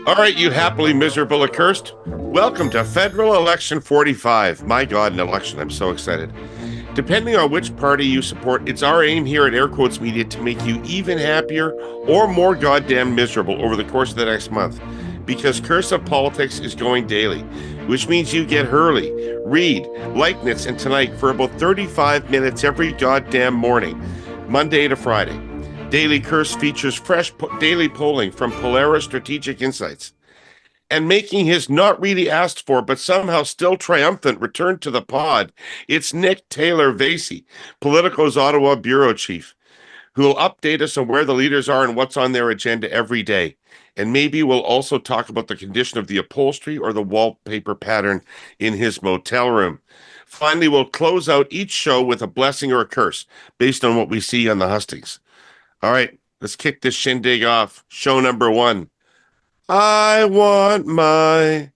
All right, you happily miserable accursed. Welcome to Federal Election 45. My God, an election. I'm so excited. Depending on which party you support, it's our aim here at Air Quotes Media to make you even happier or more goddamn miserable over the course of the next month. Because Curse of Politics is going daily, which means you get Herle, Reid, Leichnitz, and Teneycke for about 35 minutes every goddamn morning, Monday to Friday. Daily Curse features fresh daily polling from Polaris Strategic Insights. And making his not really asked for, but somehow still triumphant return to the pod, it's Nick Taylor Vasey, Politico's Ottawa bureau chief, who will update us on where the leaders are and what's on their agenda every day. And maybe we'll also talk about the condition of the upholstery or the wallpaper pattern in his motel room. Finally, we'll close out each show with a blessing or a curse based on what we see on the hustings. All right, let's kick this shindig off. Show number 1. I want my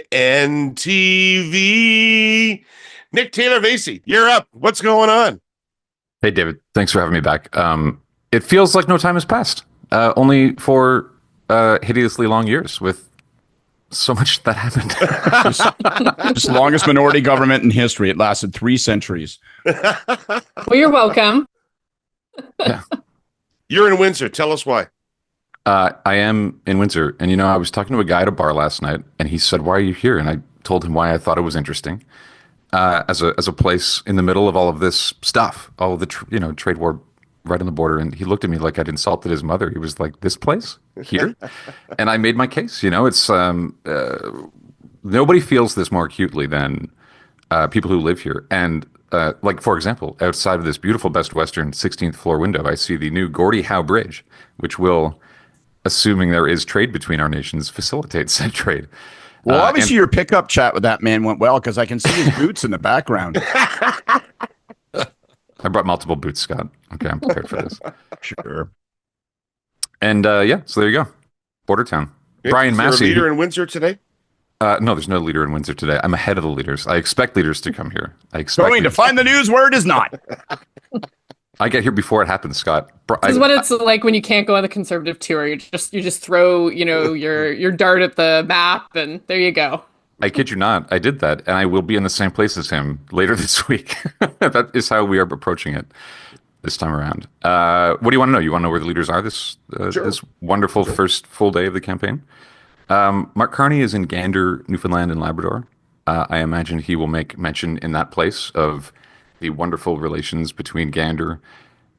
NTV. Nick Taylor Vasey, you're up. What's going on? Hey, David. Thanks for having me back. It feels like no time has passed. Only for hideously long years with so much that happened. Just longest minority government in history. It lasted 3 centuries. Well, you're welcome. Yeah. You're in Windsor. Tell us why. I am in Windsor. And, I was talking to a guy at a bar last night, and he said, "Why are you here?" And I told him why I thought it was interesting. As a place in the middle of all of this stuff, all of the trade war right on the border, and he looked at me like I'd insulted his mother. He was like, "This place here," and I made my case. It's nobody feels this more acutely than people who live here. And like, for example, outside of this beautiful Best Western 16th floor window, I see the new Gordie Howe Bridge, which will, assuming there is trade between our nations, facilitate said trade. Well, obviously your pickup chat with that man went well, because I can see his boots in the background. I brought multiple boots, Scott. Okay, I'm prepared for this. Sure. And so there you go. Border town. Okay. Brian Is there Massey. a leader in Windsor today? No, there's no leader in Windsor today. I'm ahead of the leaders. I expect leaders to come here. I expect Going to find the news where it is not. I get here before it happens, Scott. This is what it's like when you can't go on the Conservative tour. You just throw your dart at the map, and there you go. I kid you not. I did that, and I will be in the same place as him later this week. That is how we are approaching it this time around. What do you want to know? You want to know where the leaders are this wonderful first full day of the campaign? Mark Carney is in Gander, Newfoundland and Labrador. I imagine he will make mention in that place of the wonderful relations between Gander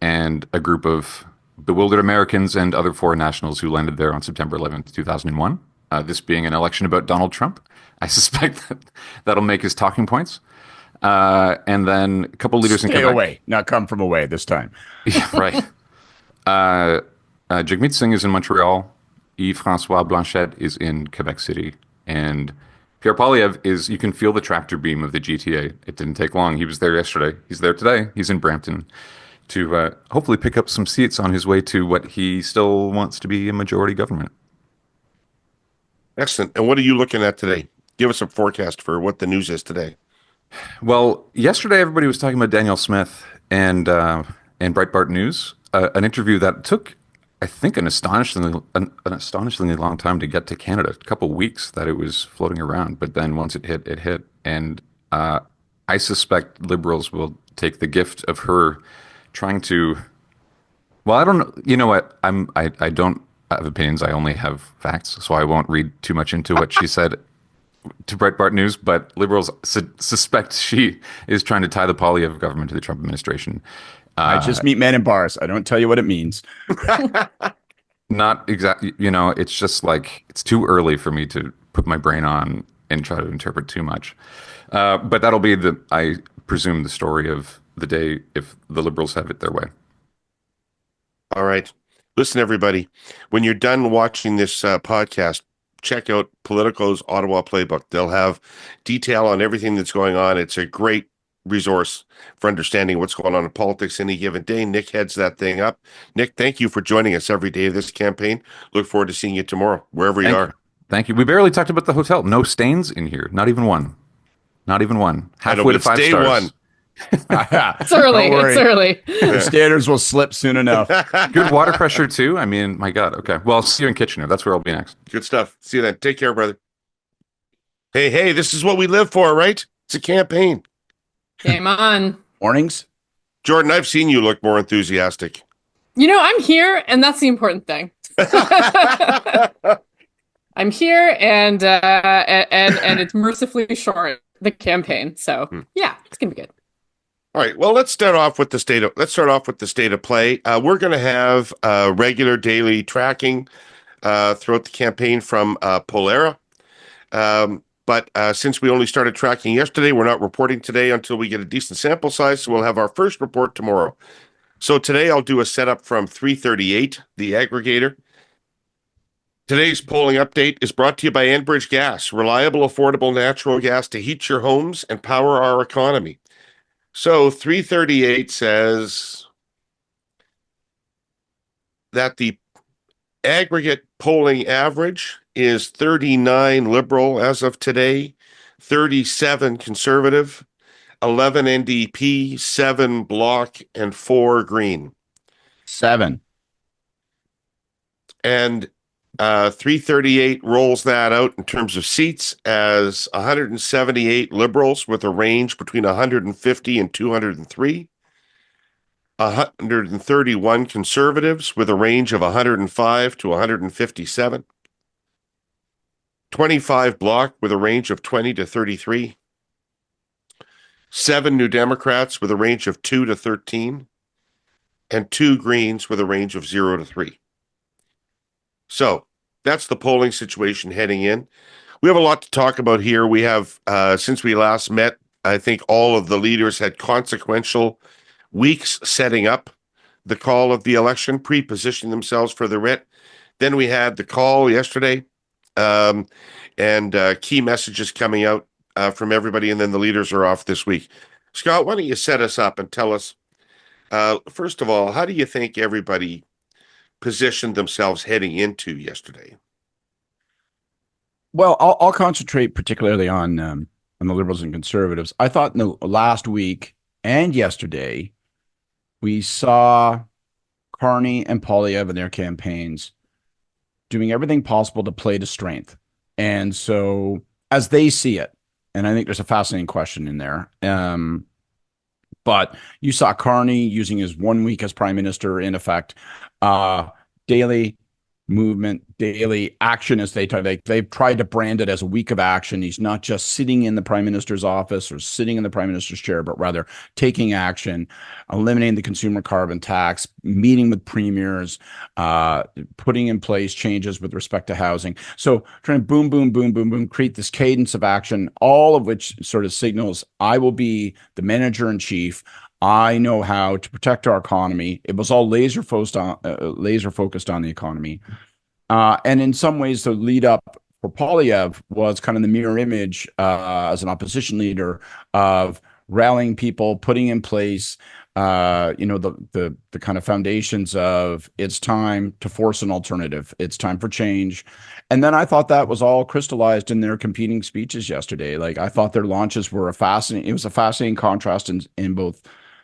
and a group of bewildered Americans and other foreign nationals who landed there on September 11th, 2001. This being an election about Donald Trump, I suspect that'll make his talking points. And then a couple leaders in Quebec. Away, not come from away this time. Yeah, right. Jagmeet Singh is in Montreal. Yves-François Blanchet is in Quebec City. And Pierre Poilievre is, you can feel the tractor beam of the GTA. It didn't take long. He was there yesterday. He's there today. He's in Brampton to hopefully pick up some seats on his way to what he still wants to be a majority government. Excellent. And what are you looking at today? Give us a forecast for what the news is today. Well, yesterday everybody was talking about Daniel Smith and Breitbart News, an interview that took, I think, an astonishingly long time to get to Canada. A couple weeks that it was floating around, but then once it hit, it hit. And I suspect Liberals will take the gift of her trying to. Well, I don't know. You know what? I don't have opinions. I only have facts, so I won't read too much into what she said to Breitbart News. But Liberals suspect she is trying to tie the Poilievre government to the Trump administration. I just meet men in bars. I don't tell you what it means. Not exactly. It's just like it's too early for me to put my brain on and try to interpret too much. But that'll be I presume, the story of the day if the Liberals have it their way. All right. Listen, everybody, when you're done watching this podcast, check out Politico's Ottawa Playbook. They'll have detail on everything that's going on. It's a great resource for understanding what's going on in politics any given day. Nick heads that thing up. Nick, thank you for joining us every day of this campaign. Look forward to seeing you tomorrow, wherever you are. Thank you. We barely talked about the hotel. No stains in here. Not even one. Not even one. Halfway to 5 stars. It's early. Don't worry. It's early. The standards will slip soon enough. Good water pressure too. I mean, my God. Okay. Well, I'll see you in Kitchener. That's where I'll be next. Good stuff. See you then. Take care, brother. Hey, this is what we live for, right? It's a campaign. Game on. Mornings. Jordan, I've seen you look more enthusiastic. I'm here, and that's the important thing. I'm here, and it's mercifully short, the campaign. So yeah, it's gonna be good. All right. Well, let's start off with the state of play. We're going to have regular daily tracking throughout the campaign from Polera. But since we only started tracking yesterday, we're not reporting today until we get a decent sample size. So we'll have our first report tomorrow. So today I'll do a setup from 338, the aggregator. Today's polling update is brought to you by Enbridge Gas, reliable, affordable natural gas to heat your homes and power our economy. So 338 says that the aggregate polling average is 39 Liberal as of today, 37 Conservative, 11 NDP, 7 Bloc, and 4 Green. 7. And 338 rolls that out in terms of seats as 178 Liberals with a range between 150 and 203, 131 Conservatives with a range of 105 to 157, 25 Bloc with a range of 20 to 33, 7 New Democrats with a range of 2 to 13, and 2 Greens with a range of 0 to 3. So that's the polling situation heading in. We have a lot to talk about here. We have, since we last met, I think all of the leaders had consequential weeks setting up the call of the election, pre-positioning themselves for the writ. Then we had the call yesterday, and key messages coming out from everybody, and then the leaders are off this week. Scott, why don't you set us up and tell us, first of all, how do you think everybody positioned themselves heading into yesterday? Well, I'll concentrate particularly on the Liberals and Conservatives. I thought in the last week and yesterday, we saw Carney and Poilievre in their campaigns doing everything possible to play to strength. And so as they see it, and I think there's a fascinating question in there, but you saw Carney using his 1 week as prime minister, in effect, daily movement, daily action, as they've tried to brand it as a week of action. He's not just sitting in the prime minister's office or sitting in the prime minister's chair, but rather taking action, eliminating the consumer carbon tax, meeting with premiers, putting in place changes with respect to housing. So trying to boom, boom, boom, boom, boom, create this cadence of action, all of which sort of signals I will be the manager in chief. I know how to protect our economy. It was all laser focused on the economy. And in some ways, the lead up for Poilievre was kind of the mirror image as an opposition leader of rallying people, putting in place, the kind of foundations of it's time to force an alternative. It's time for change. And then I thought that was all crystallized in their competing speeches yesterday. Like I thought their launches were a fascinating contrast in both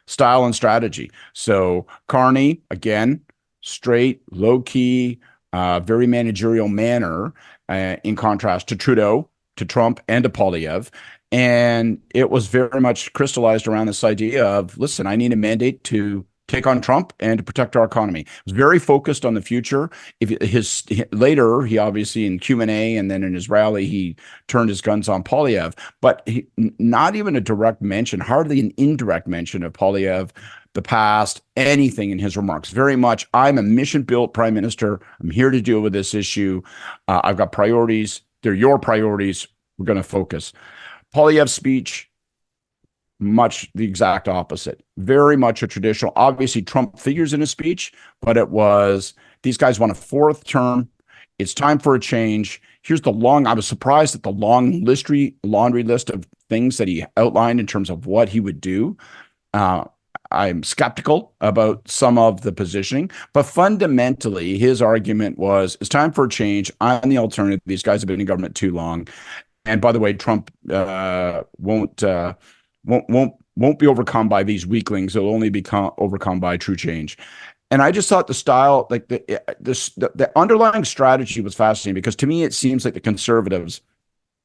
style and strategy. So Carney, again, straight, low key, very managerial manner, in contrast to Trudeau, to Trump, and to Poilievre. And it was very much crystallized around this idea of, listen, I need a mandate to take on Trump and to protect our economy. It was very focused on the future. Later, he obviously in Q&A and then in his rally, he turned his guns on Poilievre, but not even a direct mention, hardly an indirect mention of Poilievre, the past, anything in his remarks. Very much, I'm a mission-built prime minister. I'm here to deal with this issue. I've got priorities. They're your priorities. We're going to focus. Poilievre's speech, much the exact opposite. Very much a traditional. Obviously, Trump figures in his speech, but it was, these guys want a fourth term. It's time for a change. I was surprised at the long laundry list of things that he outlined in terms of what he would do. I'm skeptical about some of the positioning, but fundamentally, his argument was, it's time for a change. I'm the alternative. These guys have been in government too long. And by the way, Trump won't won't be overcome by these weaklings. It'll only be overcome by true change. And I just thought the style, like the underlying strategy was fascinating, because to me, it seems like the Conservatives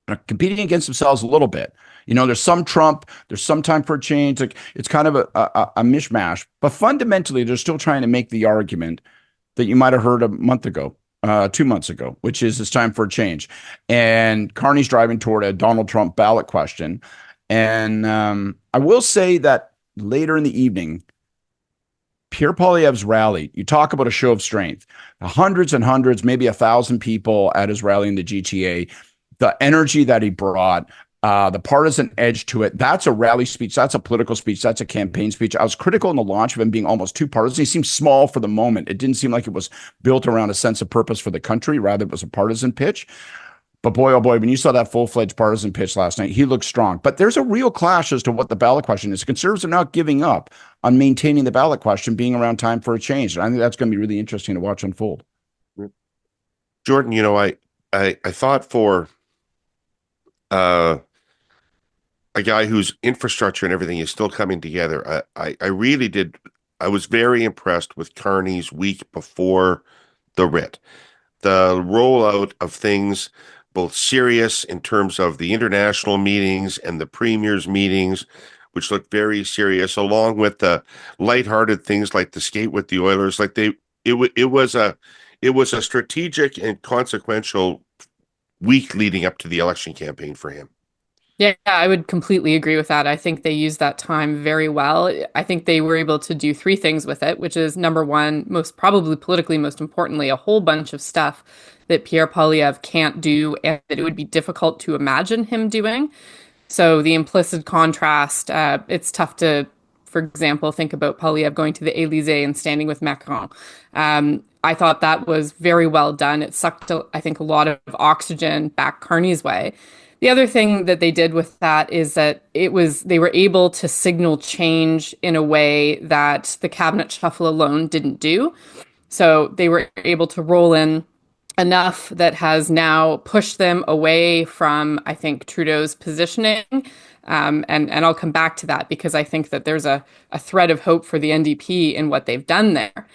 are competing against themselves a little bit. There's some Trump, there's some time for a change. Like, it's kind of a mishmash, but fundamentally, they're still trying to make the argument that you might have heard a month ago, 2 months ago, which is it's time for a change. And Carney's driving toward a Donald Trump ballot question. And I will say that later in the evening, Pierre Poilievre's rally, you talk about a show of strength, hundreds and hundreds, maybe 1,000 people at his rally in the GTA, the energy that he brought, the partisan edge to it. That's a rally speech. That's a political speech. That's a campaign speech. I was critical in the launch of him being almost too partisan. He seemed small for the moment. It didn't seem like it was built around a sense of purpose for the country. Rather, it was a partisan pitch. But boy, oh boy, when you saw that full-fledged partisan pitch last night, he looked strong. But there's a real clash as to what the ballot question is. Conservatives are not giving up on maintaining the ballot question being around time for a change. And I think that's going to be really interesting to watch unfold. Jordan, I thought for a guy whose infrastructure and everything is still coming together, I really did. I was very impressed with Carney's week before the writ. The rollout of things, both serious in terms of the international meetings and the premier's meetings, which looked very serious, along with the lighthearted things like the skate with the Oilers. Like it was a strategic and consequential week leading up to the election campaign for him. Yeah, I would completely agree with that. I think they used that time very well. I think they were able to do three things with it, which is number one, most probably politically, most importantly, a whole bunch of stuff that Pierre Poilievre can't do and that it would be difficult to imagine him doing. So the implicit contrast, it's tough to, for example, think about Poilievre going to the Élysée and standing with Macron. I thought that was very well done. It sucked, I think, a lot of oxygen back Carney's way. The other thing that they did with that is that they were able to signal change in a way that the cabinet shuffle alone didn't do. So they were able to roll in enough that has now pushed them away from, I think, Trudeau's positioning. And I'll come back to that because I think that there's a thread of hope for the NDP in what they've done there.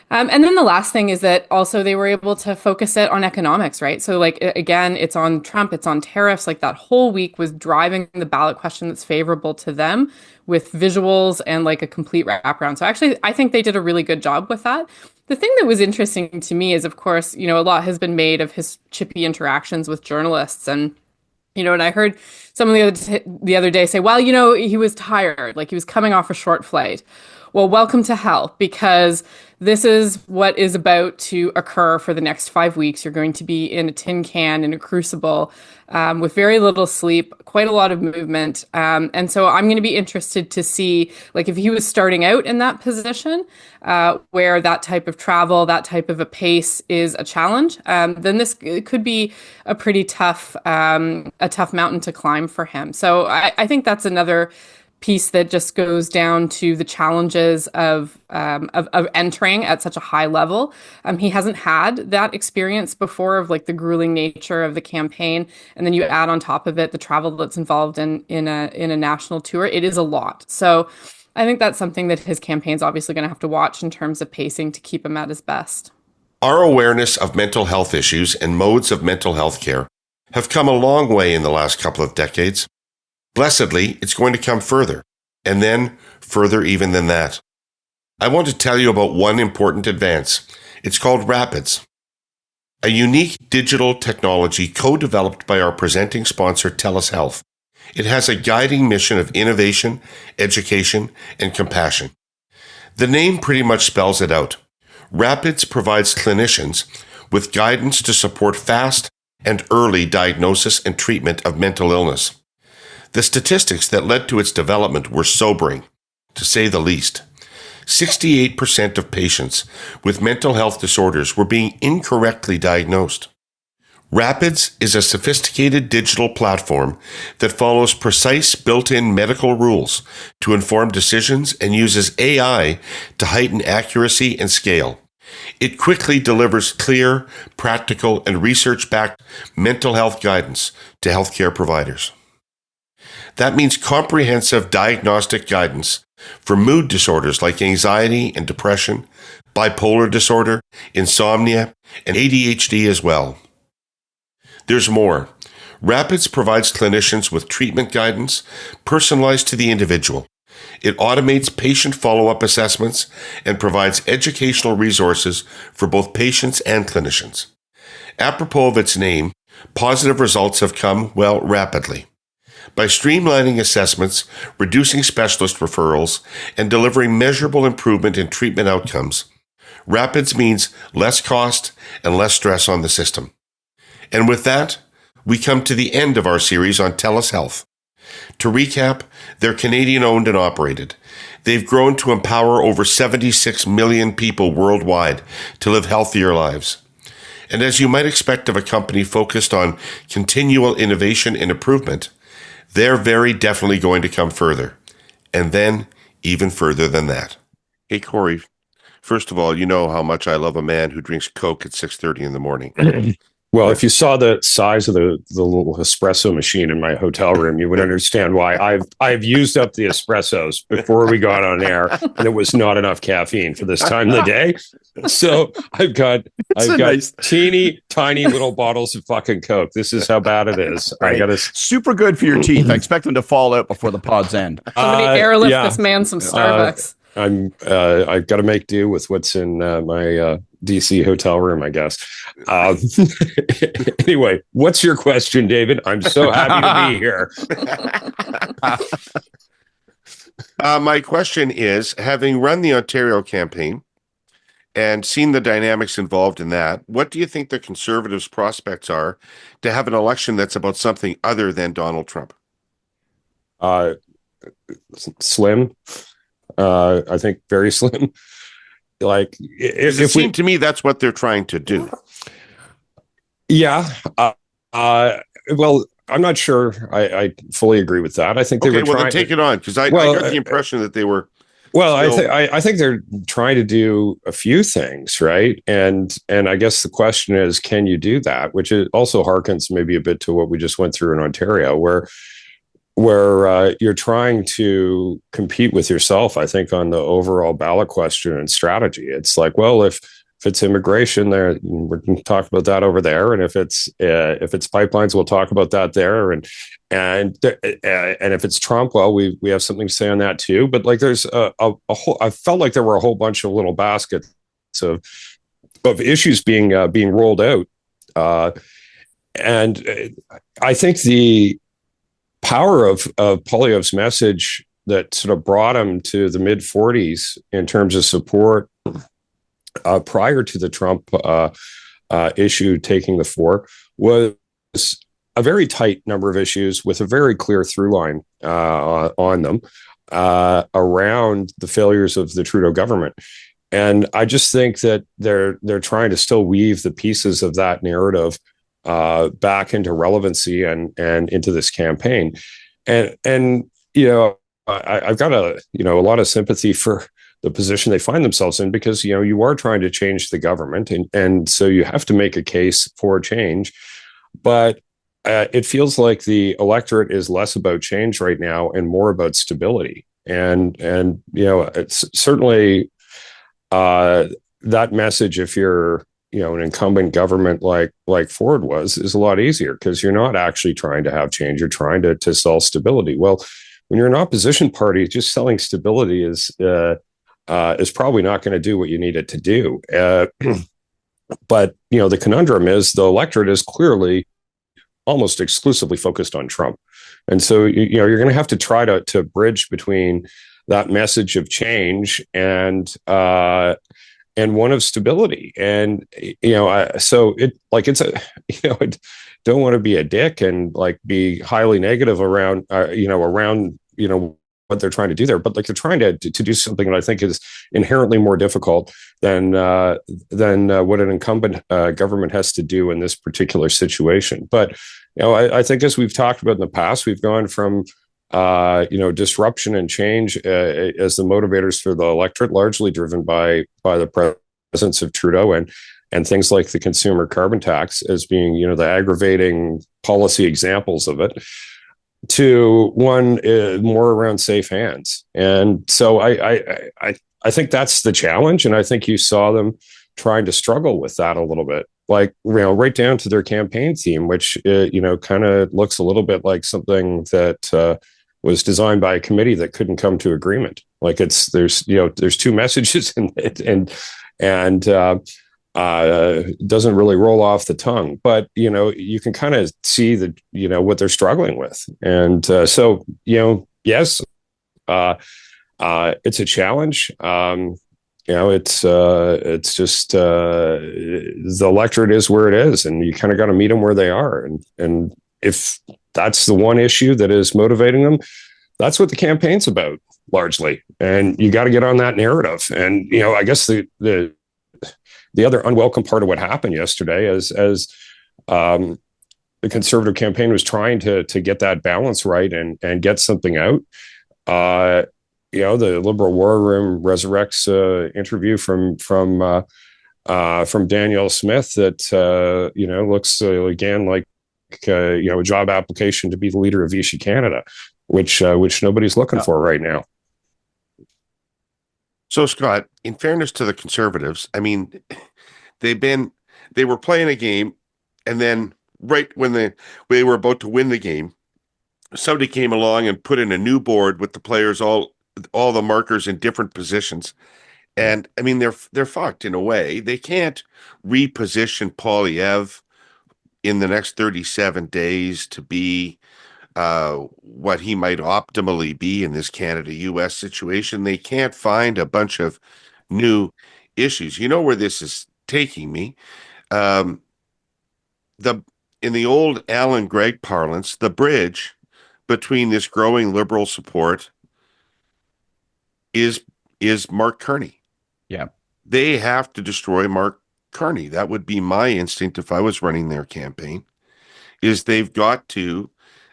And then the last thing is that also they were able to focus it on economics, right? So like, again, it's on Trump, it's on tariffs. Like that whole week was driving the ballot question that's favorable to them with visuals and like a complete wraparound. So actually, I think they did a really good job with that. The thing that was interesting to me is, of course, a lot has been made of his chippy interactions with journalists. And I heard someone the other day say, well, he was tired, like he was coming off a short flight. Well, welcome to hell, because this is what is about to occur for the next 5 weeks. You're going to be in a tin can, in a crucible, with very little sleep, quite a lot of movement. And so I'm going to be interested to see, like, if he was starting out in that position, where that type of travel, that type of a pace is a challenge, then this could be a pretty tough mountain to climb for him. So I think that's another piece that just goes down to the challenges of entering at such a high level. He hasn't had that experience before of like the grueling nature of the campaign, and then you add on top of it the travel that's involved in a national tour. It is a lot. So I think that's something that his campaign's obviously going to have to watch in terms of pacing to keep him at his best. Our awareness of mental health issues and modes of mental health care have come a long way in the last couple of decades. Blessedly, it's going to come further, and then further even than that. I want to tell you about one important advance. It's called Rapids, a unique digital technology co-developed by our presenting sponsor, Telus Health. It has a guiding mission of innovation, education, and compassion. The name pretty much spells it out. Rapids provides clinicians with guidance to support fast and early diagnosis and treatment of mental illness. The statistics that led to its development were sobering, to say the least. 68% of patients with mental health disorders were being incorrectly diagnosed. Rapids is a sophisticated digital platform that follows precise built-in medical rules to inform decisions and uses AI to heighten accuracy and scale. It quickly delivers clear, practical, and research-backed mental health guidance to healthcare providers. That means comprehensive diagnostic guidance for mood disorders like anxiety and depression, bipolar disorder, insomnia, and ADHD as well. There's more. Rapids provides clinicians with treatment guidance personalized to the individual. It automates patient follow-up assessments and provides educational resources for both patients and clinicians. Apropos of its name, positive results have come, well, rapidly. By streamlining assessments, reducing specialist referrals, and delivering measurable improvement in treatment outcomes, Rapids means less cost and less stress on the system. And with that, we come to the end of our series on Telus Health. To recap, they're Canadian-owned and operated. They've grown to empower over 76 million people worldwide to live healthier lives. And as you might expect of a company focused on continual innovation and improvement, they're very definitely going to come further. And then even further than that. Hey, Kory, first of all, you know how much I love a man who drinks Coke at 6:30 in the morning. Well, if you saw the size of the little espresso machine in my hotel room, you would understand why I've used up the espressos before we got on air, and it was not enough caffeine for this time of the day. So I've got teeny tiny little bottles of fucking Coke. This is how bad it is. Right. I got to super good for your teeth. I expect them to fall out before the pod's end. Somebody airlift this man some Starbucks. I've got to make do with what's in my DC hotel room, I guess. Anyway, what's your question, David? I'm so happy to be here. My question is, having run the Ontario campaign and seen the dynamics involved in that, what do you think the Conservatives' prospects are to have an election that's about something other than Donald Trump? Slim. I think very slim. Like, it seemed to me that's what they're trying to do. Yeah. Well, I'm not sure I fully agree with that. I think they were trying. Well, then take it on, because I got the impression that they were. Well, I think they're trying to do a few things, right? And I guess the question is, can you do that? Which is also harkens maybe a bit to what we just went through in Ontario, where you're trying to compete with yourself, I think, on the overall ballot question and strategy. It's like, well, if it's immigration, there we're going to talk about that over there, and if it's pipelines, we'll talk about that there, and if it's Trump, well, we have something to say on that too. But like, there's a whole. I felt like there were a whole bunch of little baskets of issues being rolled out, and I think the power of Poilievre's message that sort of brought him to the mid 40s in terms of support prior to the Trump issue taking the fore was a very tight number of issues with a very clear through line on them around the failures of the Trudeau government. And I just think that they're trying to still weave the pieces of that narrative back into relevancy and into this campaign. And you know, I've got a lot of sympathy for the position they find themselves in, because, you know, you are trying to change the government, and so you have to make a case for change. But it feels like the electorate is less about change right now and more about stability. And you know, it's certainly that message, if you're, you know, an incumbent government like Ford was, is a lot easier, because you're not actually trying to have change. You're trying to sell stability. Well, when you're an opposition party, just selling stability is probably not going to do what you need it to do. But, you know, the conundrum is the electorate is clearly almost exclusively focused on Trump. And so, you know, you're going to have to try to bridge between that message of change and one of stability. And, you know, so it's a, you know, I don't want to be a dick and like be highly negative around what they're trying to do there, but like, they're trying to do something that I think is inherently more difficult than what an incumbent government has to do in this particular situation. But, you know, I think, as we've talked about in the past, we've gone from disruption and change as the motivators for the electorate, largely driven by the presence of Trudeau and things like the consumer carbon tax as being, you know, the aggravating policy examples of it, to one more around safe hands. And so I think that's the challenge. And I think you saw them trying to struggle with that a little bit, like, right down to their campaign theme, which, kind of looks a little bit like something that was designed by a committee that couldn't come to agreement. Like there's two messages in it, and doesn't really roll off the tongue, but you can kind of see that what they're struggling with. And so yes, it's a challenge. It's just the electorate is where it is, and you kind of got to meet them where they are. And if that's the one issue that is motivating them, that's what the campaign's about largely. And you got to get on that narrative. And I guess the other unwelcome part of what happened yesterday, as the Conservative campaign was trying to get that balance right and get something out. The Liberal War Room resurrects interview from Danielle Smith that looks again like a job application to be the leader of Vichy Canada, which nobody's looking for right now. So, Scott, in fairness to the Conservatives, I mean, they were playing a game, and then right when they were about to win the game, somebody came along and put in a new board with the players all the markers in different positions. And I mean, they're fucked in a way. They can't reposition Poilievre in the next 37 days to be what he might optimally be in this Canada-US situation. They can't find a bunch of new issues. You know where this is taking me? In the old Alan Gregg parlance, the bridge between this growing Liberal support is Mark Carney. Yeah. They have to destroy Mark Carney. That would be my instinct if I was running their campaign, is they've got to,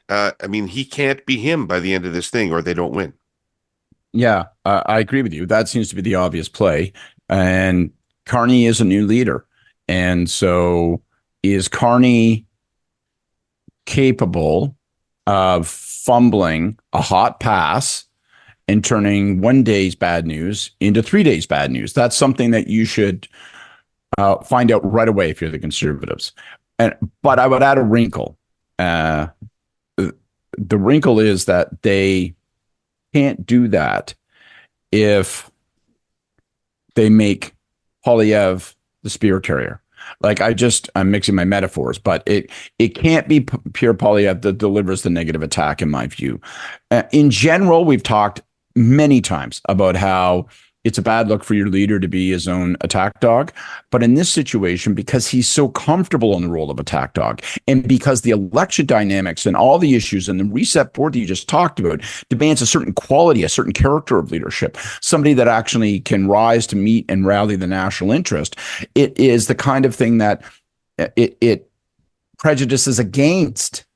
he can't be him by the end of this thing or they don't win. Yeah, I agree with you. That seems to be the obvious play. And Carney is a new leader. And so is Carney capable of fumbling a hot pass and turning one day's bad news into 3 days bad news? That's something that you should find out right away if you're the Conservatives. But I would add a wrinkle. The wrinkle is that they can't do that if they make Poilievre the spear carrier. Like I'm mixing my metaphors, but it can't be Pierre Poilievre that delivers the negative attack, in my view. In general, we've talked many times about how it's a bad look for your leader to be his own attack dog. But in this situation, because he's so comfortable in the role of attack dog, and because the election dynamics and all the issues and the reset board that you just talked about demands a certain quality, a certain character of leadership, somebody that actually can rise to meet and rally the national interest, it is the kind of thing that it prejudices against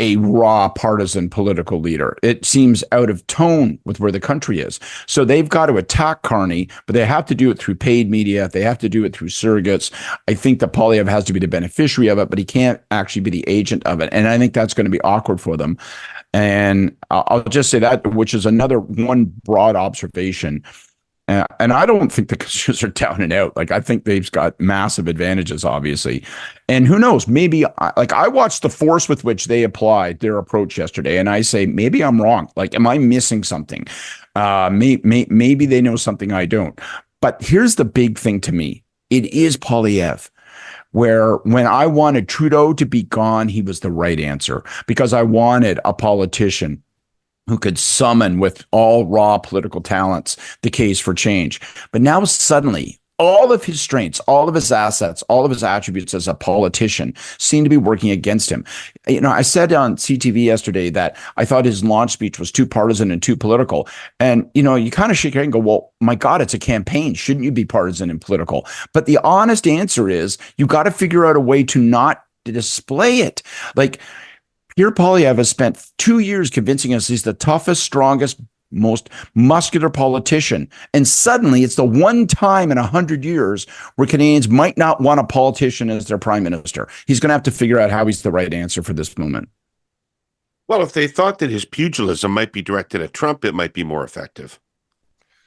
a raw partisan political leader. It seems out of tone with where the country is. So they've got to attack Carney, but they have to do it through paid media. They have to do it through surrogates. I think that Poilievre has to be the beneficiary of it, but he can't actually be the agent of it. And I think that's going to be awkward for them. And I'll just say that, which is another one broad observation. And I don't think the Conservatives are down and out. Like, I think they've got massive advantages, obviously. And who knows, maybe, I watched the force with which they applied their approach yesterday, and I say, maybe I'm wrong. Like, am I missing something? Maybe they know something I don't. But here's the big thing to me. It is Poilievre, where when I wanted Trudeau to be gone, he was the right answer, because I wanted a politician who could summon with all raw political talents the case for change. But now suddenly, all of his strengths, all of his assets, all of his attributes as a politician seem to be working against him. I said on CTV yesterday that I thought his launch speech was too partisan and too political. And, you kind of shake your head and go, well, my God, it's a campaign. Shouldn't you be partisan and political? But the honest answer is you got to figure out a way to not display it. Like, Pierre Poilievre has spent 2 years convincing us he's the toughest, strongest, most muscular politician. And suddenly it's the one time in 100 years where Canadians might not want a politician as their prime minister. He's going to have to figure out how he's the right answer for this moment. Well, if they thought that his pugilism might be directed at Trump, it might be more effective.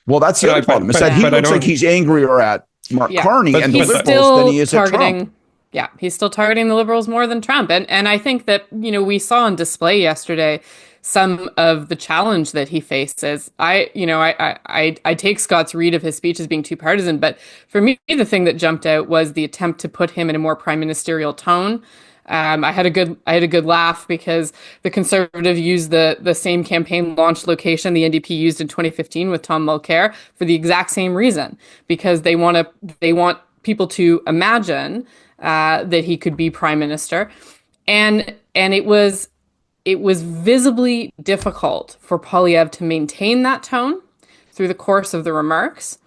Well, that's the other problem. Is that he looks like he's angrier at Mark Carney and the Liberals than he is at Trump. Yeah, he's still targeting the Liberals more than Trump. And I think that, we saw on display yesterday some of the challenge that he faces. I take Scott's read of his speech as being too partisan, but for me, the thing that jumped out was the attempt to put him in a more prime ministerial tone. I had a good laugh because the Conservative used the same campaign launch location the NDP used in 2015 with Tom Mulcair for the exact same reason, because they want people to imagine that he could be prime minister, and it was visibly difficult for Poilievre to maintain that tone through the course of the remarks.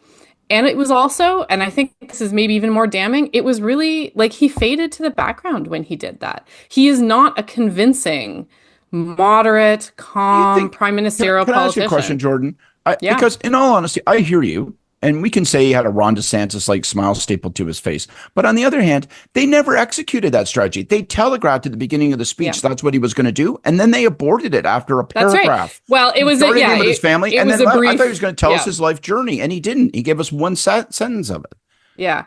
And it was also, and I think this is maybe even more damning, it was really like he faded to the background when he did that. He is not a convincing, moderate, calm, prime ministerial politician. Can I ask you a question, Jordan? Because in all honesty, I hear you. And we can say he had a Ron DeSantis-like smile stapled to his face. But on the other hand, they never executed that strategy. They telegraphed at the beginning of the speech that's what he was going to do, and then they aborted it after a paragraph. That's right. Well, it was him with his family, and then I thought he was going to tell us his life journey, and he didn't. He gave us one sentence of it. Yeah.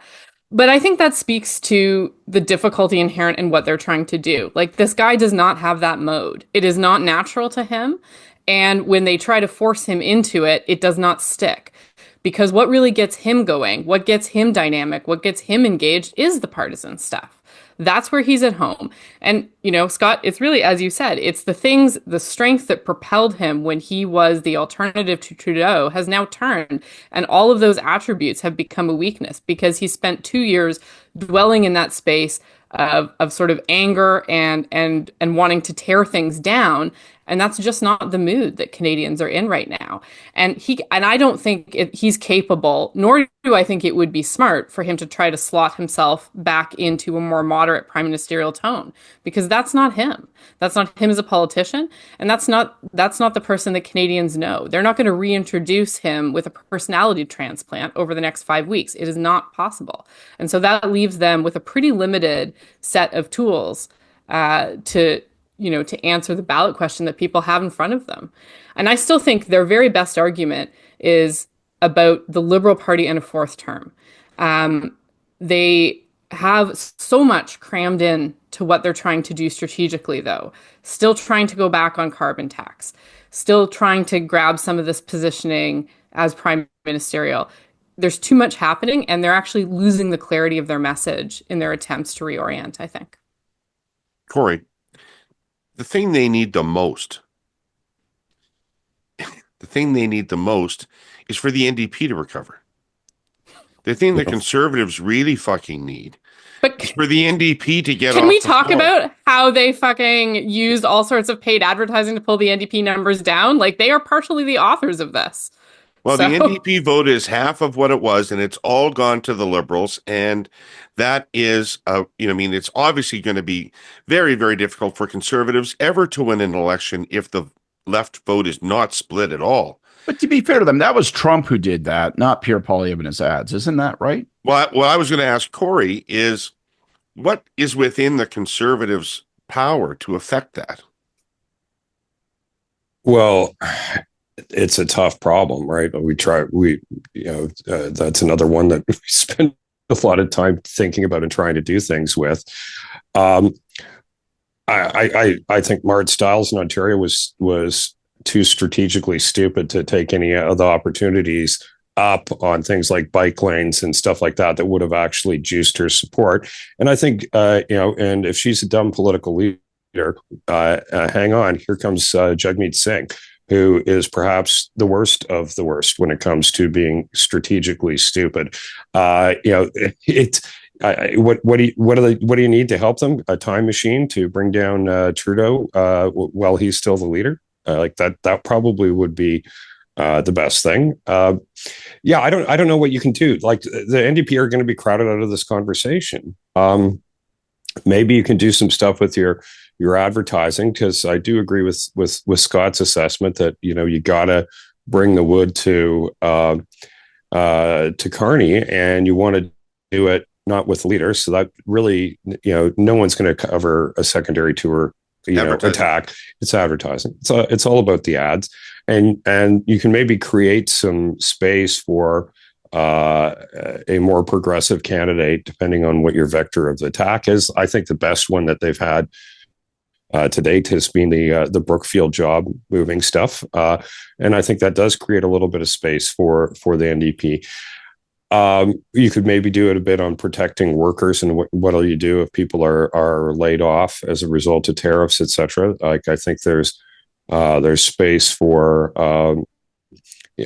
But I think that speaks to the difficulty inherent in what they're trying to do. Like, this guy does not have that mode. It is not natural to him. And when they try to force him into it, it does not stick. Because what really gets him going, what gets him dynamic, what gets him engaged is the partisan stuff. That's where he's at home. And, Scott, it's really, as you said, it's the strength that propelled him when he was the alternative to Trudeau has now turned. And all of those attributes have become a weakness because he spent 2 years dwelling in that space of sort of anger and wanting to tear things down. And that's just not the mood that Canadians are in right now. And I don't think he's capable, nor do I think it would be smart for him to try to slot himself back into a more moderate prime ministerial tone, because that's not him. That's not him as a politician. And that's not the person that Canadians know. They're not going to reintroduce him with a personality transplant over the next 5 weeks. It is not possible. And so that leaves them with a pretty limited set of tools to answer the ballot question that people have in front of them. And I still think their very best argument is about the Liberal Party and a fourth term. They have so much crammed in to what they're trying to do strategically, though. Still trying to go back on carbon tax. Still trying to grab some of this positioning as prime ministerial. There's too much happening, and they're actually losing the clarity of their message in their attempts to reorient, I think. Kory, the thing they need the most is for the NDP to recover. The thing the Conservatives really fucking need is for the NDP to get off the floor. Can we talk about how they fucking used all sorts of paid advertising to pull the NDP numbers down? Like, they are partially the authors of this. Well, the NDP vote is half of what it was, and it's all gone to the Liberals. And that is, it's obviously going to be very, very difficult for Conservatives ever to win an election if the left vote is not split at all. But to be fair to them, that was Trump who did that, not Pierre Poilievre and his ads. Isn't that right? Well, I was going to ask Kory is what is within the Conservatives' power to affect that? Well, it's a tough problem, right? But that's another one that we spend a lot of time thinking about and trying to do things with. I think Mart Stiles in Ontario was too strategically stupid to take any of the opportunities up on things like bike lanes and stuff like that would have actually juiced her support. And I think, and if she's a dumb political leader, hang on, here comes Jagmeet Singh, who is perhaps the worst of the worst when it comes to being strategically stupid. What do you need to help them? A time machine to bring down Trudeau while he's still the leader? Like that probably would be the best thing. I don't know what you can do. Like, the NDP are going to be crowded out of this conversation. Maybe you can do some stuff with your advertising, because I do agree with Scott's assessment that you got to bring the wood to Carney, and you want to do it not with leaders. So that really, no one's going to cover a secondary tour attack. It's advertising. It's all about the ads, and you can maybe create some space for a more progressive candidate depending on what your vector of the attack is. I think the best one that they've had to date has been the Brookfield job moving stuff, and I think that does create a little bit of space for the NDP. You could maybe do it a bit on protecting workers and what'll you do if people are laid off as a result of tariffs, etc. Like I think there's space for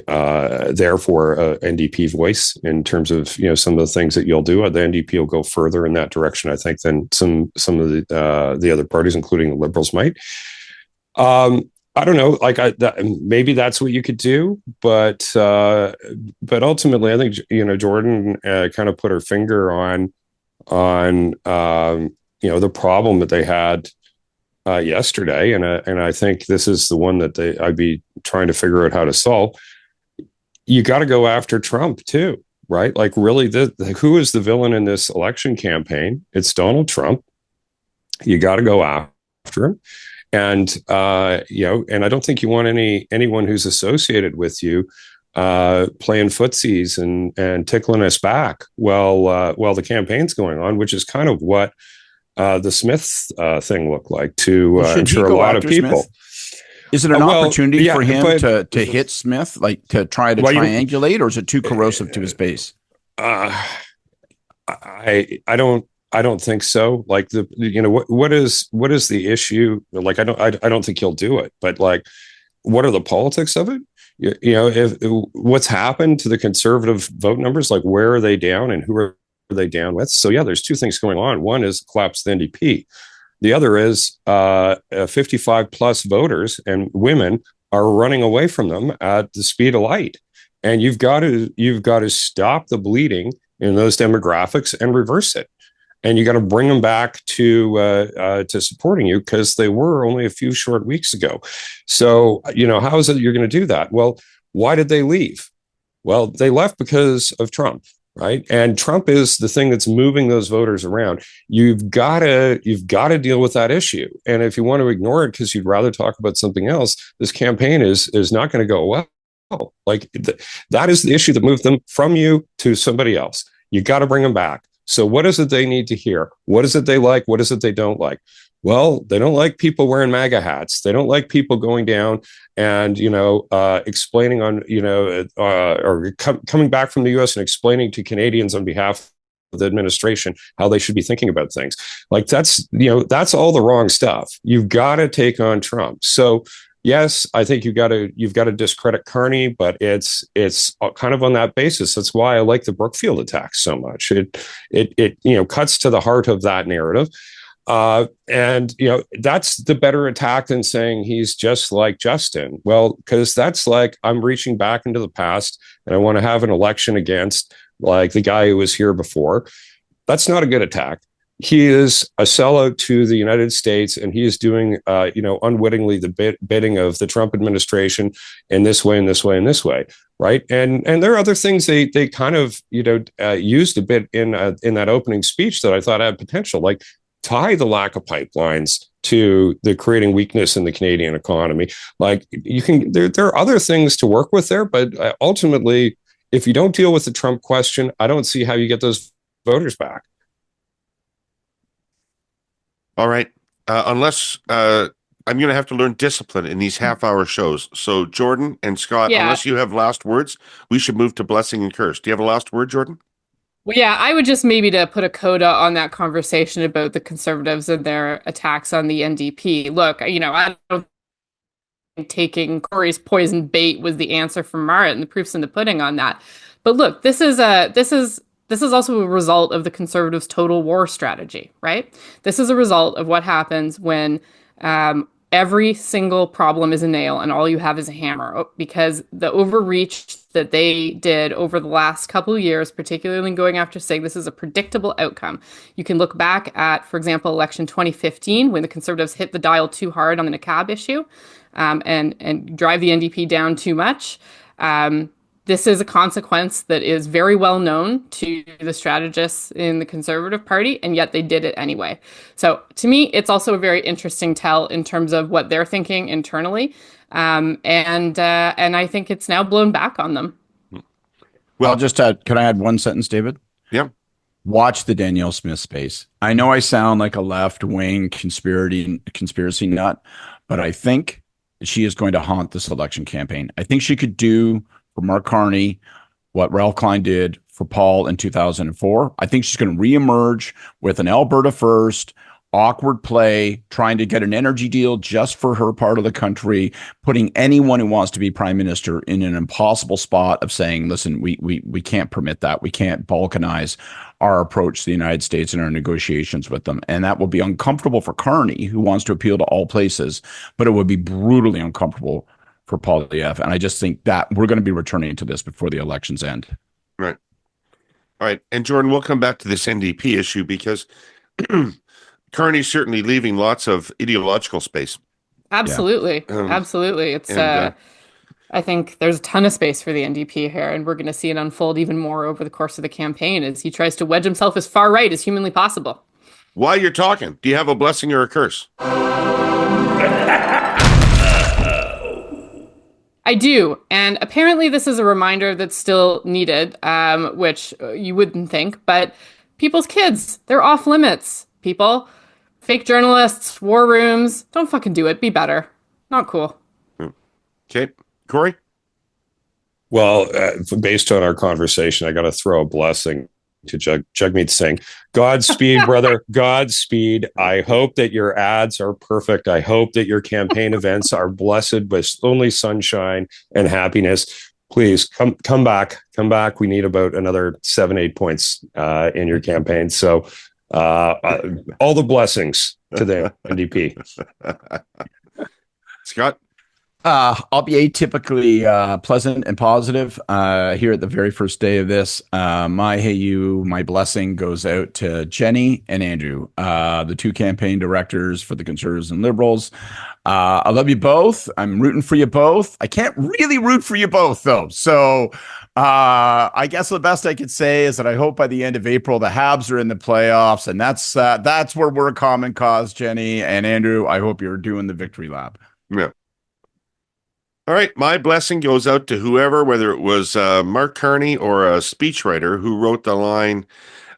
therefore NDP voice in terms of some of the things that you'll do. The NDP will go further in that direction, I think, than some of the other parties, including the Liberals, might. I don't know. Like maybe that's what you could do, but ultimately, I think Jordan kind of put her finger on the problem that they had yesterday, and I think this is the one that I'd be trying to figure out how to solve. You got to go after Trump too, right? Like really, who is the villain in this election campaign? It's Donald Trump. You got to go after him. And and I don't think you want anyone who's associated with you playing footsies and tickling us back while the campaign's going on, which is kind of what the Smith thing looked like to I'm sure a lot of people. Smith? Is it an opportunity for him to hit Smith, like to try to triangulate, or is it too corrosive to his base? I don't think so. Like what is the issue? Like I don't think he'll do it. But like, what are the politics of it? If what's happened to the conservative vote numbers? Like where are they down and who are they down with? So there's two things going on. One is collapse of the NDP. The other is 55 plus voters and women are running away from them at the speed of light. And you've got to stop the bleeding in those demographics and reverse it. And you got to bring them back to supporting you because they were only a few short weeks ago. So, how is it you're going to do that? Well, why did they leave? Well, they left because of Trump, right? And Trump is the thing that's moving those voters around. You've got to deal with that issue. And if you want to ignore it because you'd rather talk about something else, this campaign is not going to go well. Like that is the issue that moved them from you to somebody else. You got to bring them back. So what is it they need to hear? What is it they like? What is it they don't like? Well, they don't like people wearing MAGA hats. They don't like people going down and, explaining on, coming back from the U.S. and explaining to Canadians on behalf of the administration how they should be thinking about things. Like that's all the wrong stuff. You've got to take on Trump. So yes, I think you've got to discredit Carney, but it's kind of on that basis. That's why I like the Brookfield attack so much. It cuts to the heart of that narrative. And that's the better attack than saying he's just like Justin. Well, because that's like I'm reaching back into the past and I want to have an election against like the guy who was here before. That's not a good attack. He is a sellout to the United States, and he is doing, unwittingly the bidding of the Trump administration in this way, and this way, and this way, right? And there are other things they kind of used a bit in that opening speech that I thought had potential, like tie the lack of pipelines to the creating weakness in the Canadian economy. Like there are other things to work with there, but ultimately, if you don't deal with the Trump question, I don't see how you get those voters back. All right. Unless I'm going to have to learn discipline in these half-hour shows. So Jordan and Scott, unless you have last words, we should move to blessing and curse. Do you have a last word, Jordan? Well, yeah, I would just maybe to put a coda on that conversation about the Conservatives and their attacks on the NDP. Look, I don't think taking Kory's poison bait was the answer from Marit, and the proof's in the pudding on that. But look, this is also a result of the Conservatives' total war strategy, right? This is a result of what happens when every single problem is a nail and all you have is a hammer, because the overreach that they did over the last couple of years, particularly going after SIG, this is a predictable outcome. You can look back at, for example, election 2015, when the Conservatives hit the dial too hard on the NACAB issue and drive the NDP down too much. this is a consequence that is very well known to the strategists in the Conservative Party, and yet they did it anyway. So to me, it's also a very interesting tell in terms of what they're thinking internally. And I think it's now blown back on them. Well, I'll just add, can I add one sentence, David? Yeah. Watch the Danielle Smith space. I know I sound like a left-wing conspiracy nut, but I think she is going to haunt this election campaign. I think she could do for Mark Carney what Ralph Klein did for Paul in 2004. I think she's going to reemerge with an Alberta first, awkward play, trying to get an energy deal just for her part of the country, putting anyone who wants to be prime minister in an impossible spot of saying, listen, we can't permit that. We can't balkanize our approach to the United States and our negotiations with them. And that will be uncomfortable for Carney, who wants to appeal to all places, but it would be brutally uncomfortable for Poilievre. And I just think that we're going to be returning to this before the elections end. Right. All right. And Jordan, we'll come back to this NDP issue because Carney's certainly leaving lots of ideological space. Absolutely. Absolutely. It's I think there's a ton of space for the NDP here, and we're going to see it unfold even more over the course of the campaign as he tries to wedge himself as far right as humanly possible. While you're talking, do you have a blessing or a curse? I do. And apparently this is a reminder that's still needed, which you wouldn't think, but people's kids, they're off limits, people. Fake journalists, war rooms, don't fucking do it. Be better. Not cool. Okay. Kory? Well, based on our conversation, I got to throw a blessing to Jagmeet Singh. Godspeed, brother. Godspeed. I hope that your ads are perfect. I hope that your campaign events are blessed with only sunshine and happiness. Please come back. Come back. We need about another 7-8 points in your campaign. So all the blessings to the NDP. Scott? I'll be atypically pleasant and positive here at the very first day of this. My blessing goes out to Jenny and Andrew, the two campaign directors for the Conservatives and Liberals. I love you both. I'm rooting for you both. I can't really root for you both, though. So I guess the best I could say is that I hope by the end of April, the Habs are in the playoffs. And that's where we're a common cause, Jenny and Andrew. I hope you're doing the victory lap. Yeah. All right, my blessing goes out to whoever, whether it was Mark Carney or a speechwriter who wrote the line,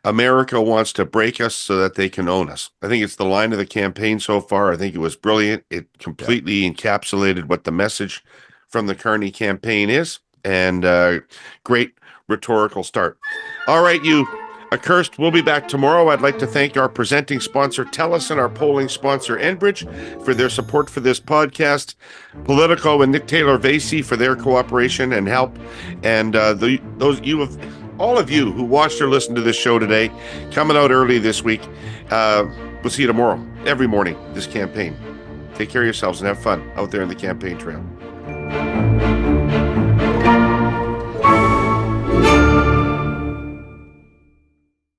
America wants to break us so that they can own us. I think it's the line of the campaign so far. I think it was brilliant. It completely encapsulated what the message from the Carney campaign is, and great rhetorical start. All right, you accursed. We'll be back tomorrow. I'd like to thank our presenting sponsor, Telus, and our polling sponsor, Enbridge, for their support for this podcast, Politico and Nick Taylor-Vasey for their cooperation and help, and all of you who watched or listened to this show today, coming out early this week. We'll see you tomorrow, every morning, this campaign. Take care of yourselves and have fun out there in the campaign trail.